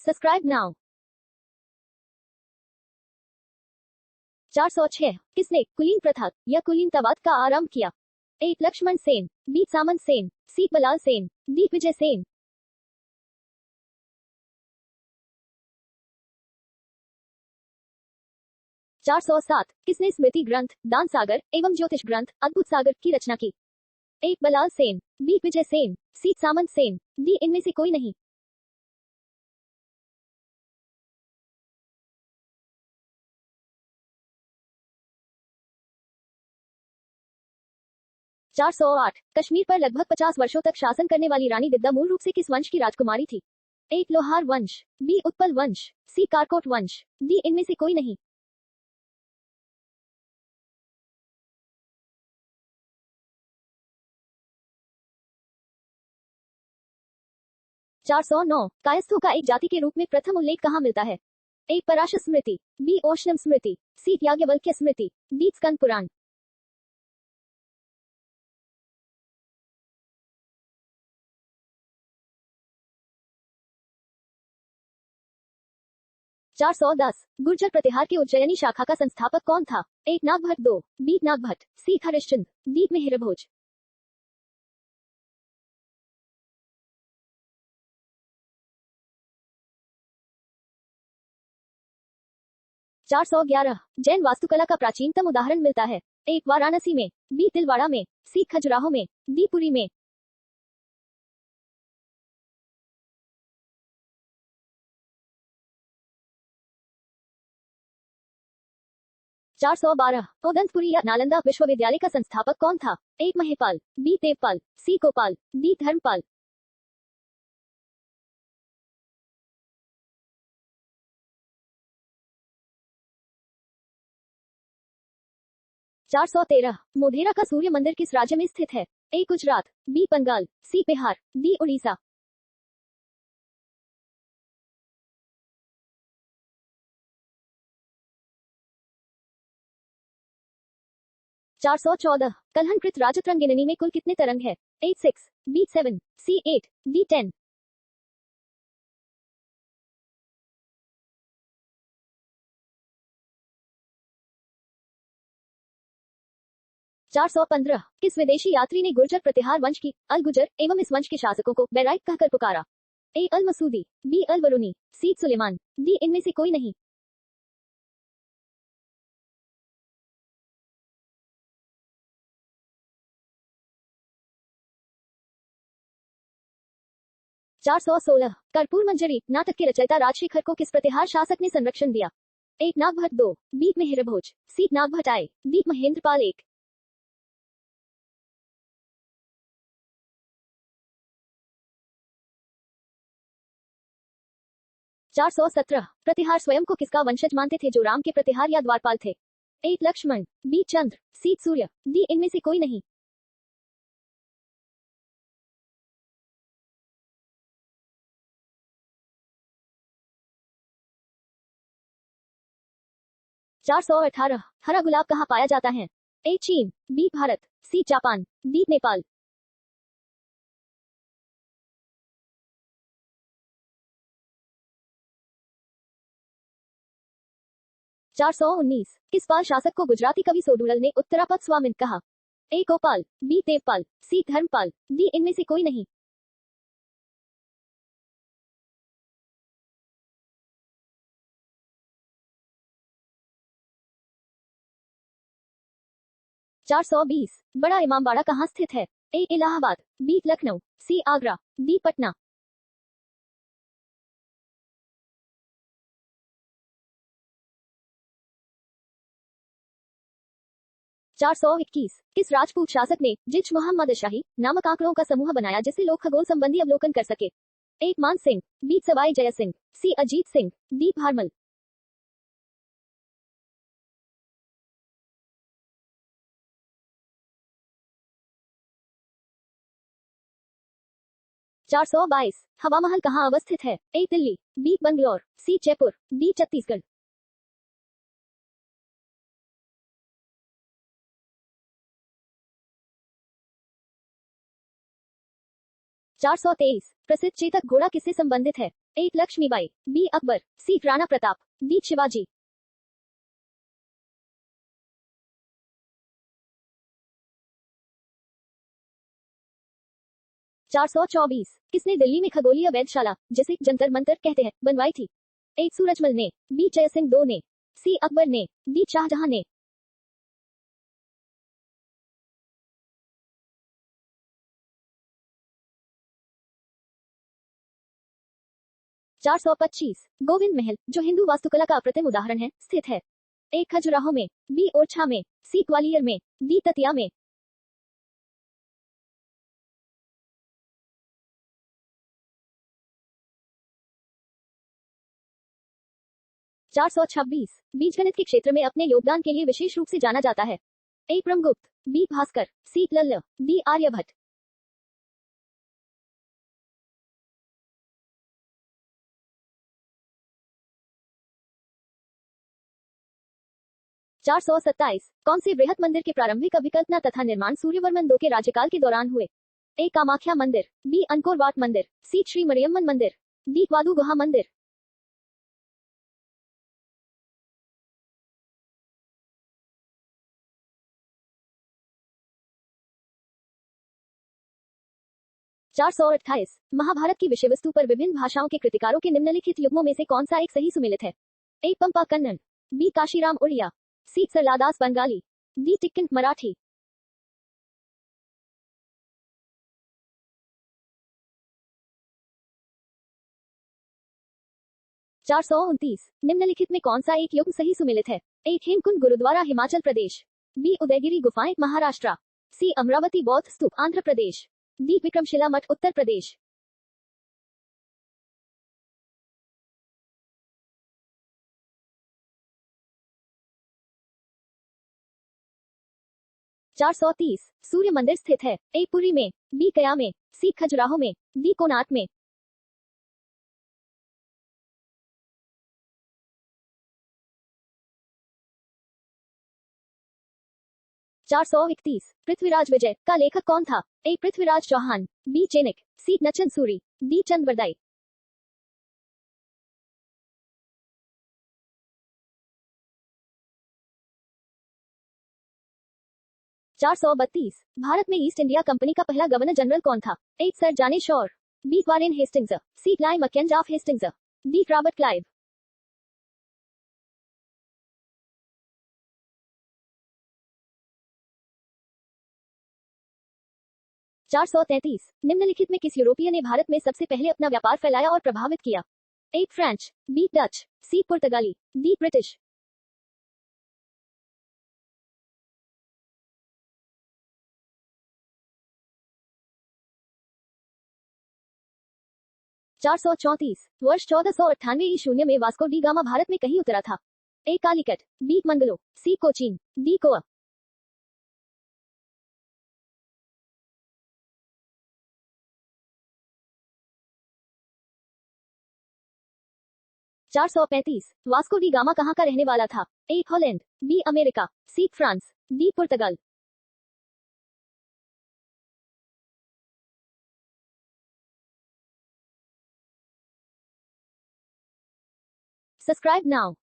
Subscribe now. 406 किसने कुलीन प्रथा या कुलीनतावाद का आरंभ किया? ए लक्ष्मण सेन, बी सामंत सेन, सी बलाल सेन, डी विजय सेन। 407 किसने स्मृति ग्रंथ, दान सागर एवं ज्योतिष ग्रंथ, अद्भुत सागर की रचना की? ए बलाल सेन, बी विजय सेन, सी सामंत सेन, डी इनमें से कोई नहीं। 408 कश्मीर पर लगभग 50 वर्षों तक शासन करने वाली रानी दिद्दा मूल रूप से किस वंश की राजकुमारी थी? ए लोहार वंश, बी उत्पल वंश, सी कारकोट वंश, डी इनमें से कोई नहीं। 409 कायस्थों का एक जाति के रूप में प्रथम उल्लेख कहाँ मिलता है? ए पराशर स्मृति, बी ओशनम स्मृति, सी याज्ञवल्क्य स्मृति, डी स्कंद पुराण। 410 गुर्जर प्रतिहार के उज्जैनी शाखा का संस्थापक कौन था? ए नागभट्ट, दो, बी नागभट्ट, सी हरिश्चंद्र, डी मिहिरभोज। 411 जैन वास्तुकला का प्राचीनतम उदाहरण मिलता है? ए वाराणसी में, बी तिलवाड़ा में, सी खजुराहो में, डी पुरी में। 412 उदंतपुरी या नालंदा विश्वविद्यालय का संस्थापक कौन था? ए महिपाल, बी देवपाल, सी गोपाल, डी धर्मपाल। 413 मोढेरा का सूर्य मंदिर किस राज्य में स्थित है? ए गुजरात, बी बंगाल, सी बिहार, डी उड़ीसा। 414 कलहनकृत राजतरंगिणी में कुल कितने तरंग है? ए 6, बी 7, सी 8, डी 10। 415 किस विदेशी यात्री ने गुर्जर प्रतिहार वंश की अल गुजर एवं इस वंश के शासकों को बैराइक कहकर पुकारा? ए अल मसूदी, बी अल वरुनी, सी सुलेमान, डी इनमें से कोई नहीं। 416 कर्पूर मंजरी नाटक के रचयिता राजशेखर को किस प्रतिहार शासक ने संरक्षण दिया? ए नागभट्ट, दो, बी मिहिरभोज, सी नागभट्ट आए, डी महेंद्रपाल एक। 417 प्रतिहार स्वयं को किसका वंशज मानते थे जो राम के प्रतिहार या द्वारपाल थे? ए लक्ष्मण, बी चंद्र, सी सूर्य, डी इनमें से कोई नहीं। 418 हरा गुलाब कहाँ पाया जाता है? ए चीन, B Bharat, C Japan, D Nepal. 419 किस पाल शासक को गुजराती कवि सोडुरल ने उत्तरापद स्वामिन कहा? ए गोपाल, बी देवपाल, सी धर्मपाल, डी इनमें से कोई नहीं। 420 बड़ा इमामबाड़ा कहाँ स्थित है? ए इलाहाबाद, बी लखनऊ, सी आगरा, डी पटना। 421 किस राजपूत शासक ने जिच मोहम्मद शाही नामक आंकड़ों का समूह बनाया जिससे लोग खगोल संबंधी अवलोकन कर सके? ए मान सिंह, बी सवाई जय सिंह, सी अजीत सिंह, डी भारमल। 422 हवा महल कहाँ अवस्थित है? ए दिल्ली, बी बंगलौर, सी जयपुर, डी छत्तीसगढ़। 423 प्रसिद्ध चेतक घोड़ा किससे संबंधित है? ए लक्ष्मीबाई, बी अकबर, सी राणा प्रताप, डी शिवाजी। 424 किसने दिल्ली में खगोलीय वेधशाला, जिसे जंतर मंतर कहते हैं, बनवाई थी? ए सूरजमल ने, बी जयसिंह दो ने, सी अकबर ने, डी शाहजहां ने। 425 गोविंद महल, जो हिंदू वास्तुकला का अप्रतिम उदाहरण है, स्थित है? ए खजुराहो में, बी ओरछा में, सी ग्वालियर में, डी दतिया में। 426 बीजगणित के क्षेत्र में अपने योगदान के लिए विशेष रूप से जाना जाता है? ए ब्रह्मगुप्त, बी भास्कर, सी लल्ल, डी आर्यभट्ट। 427 कौन से बृहत मंदिर के प्रारंभिक अभिकल्पना तथा निर्माण सूर्यवर्मन दो के राज्यकाल के दौरान हुए? ए कामाख्या मंदिर, बी अंकोर वाट मंदिर, सी श्री मरियम्मन मंदिर, डी ग्वादू गुहा मंदिर। 428 महाभारत की विषय वस्तु पर विभिन्न भाषाओं के कृतिकारों के निम्नलिखित युग्मों में से कौन सा एक सही सुमेलित है? ए पंपा कन्नड़, बी काशीराम उड़िया, सी सरलादास बंगाली, डी टिक्कन मराठी। 429 निम्नलिखित में कौन सा एक युग्म सही सुमेलित है? ए हेमकुंड गुरुद्वारा हिमाचल प्रदेश, बी उदयगिरी गुफाएं महाराष्ट्र, सी अमरावती बौद्ध स्तूप आंध्र प्रदेश, डी विक्रमशिला मठ उत्तर प्रदेश। 430 सूर्य मंदिर स्थित है? ए पुरी में, बी गया में, सी खजुराहो में, डी कोणार्क में। 431 पृथ्वीराज विजय का लेखक कौन था? ए पृथ्वीराज चौहान, बी चेनिक, सी नचन सूरी, डी चंद 432 भारत में ईस्ट इंडिया कंपनी का पहला गवर्नर जनरल कौन था? ए sir John Shore, B Warren Hastings, C क्लाई Marquess of Hastings, D Robert Clive. 433 निम्नलिखित में किस यूरोपीय ने भारत में सबसे पहले अपना व्यापार फैलाया और प्रभावित किया? ए फ्रेंच, बी डच, सी पुर्तगाली, डी ब्रिटिश। 434 वर्ष 1498 शून्य में वास्को डी गामा भारत में कहीं उतरा था? A Calicut, B Mangalore, C Cochin, D Goa. 435 Vasco da Gama कहाँ का रहने वाला था? A Holland, B America, C France, D Portugal. 'Subscribe now'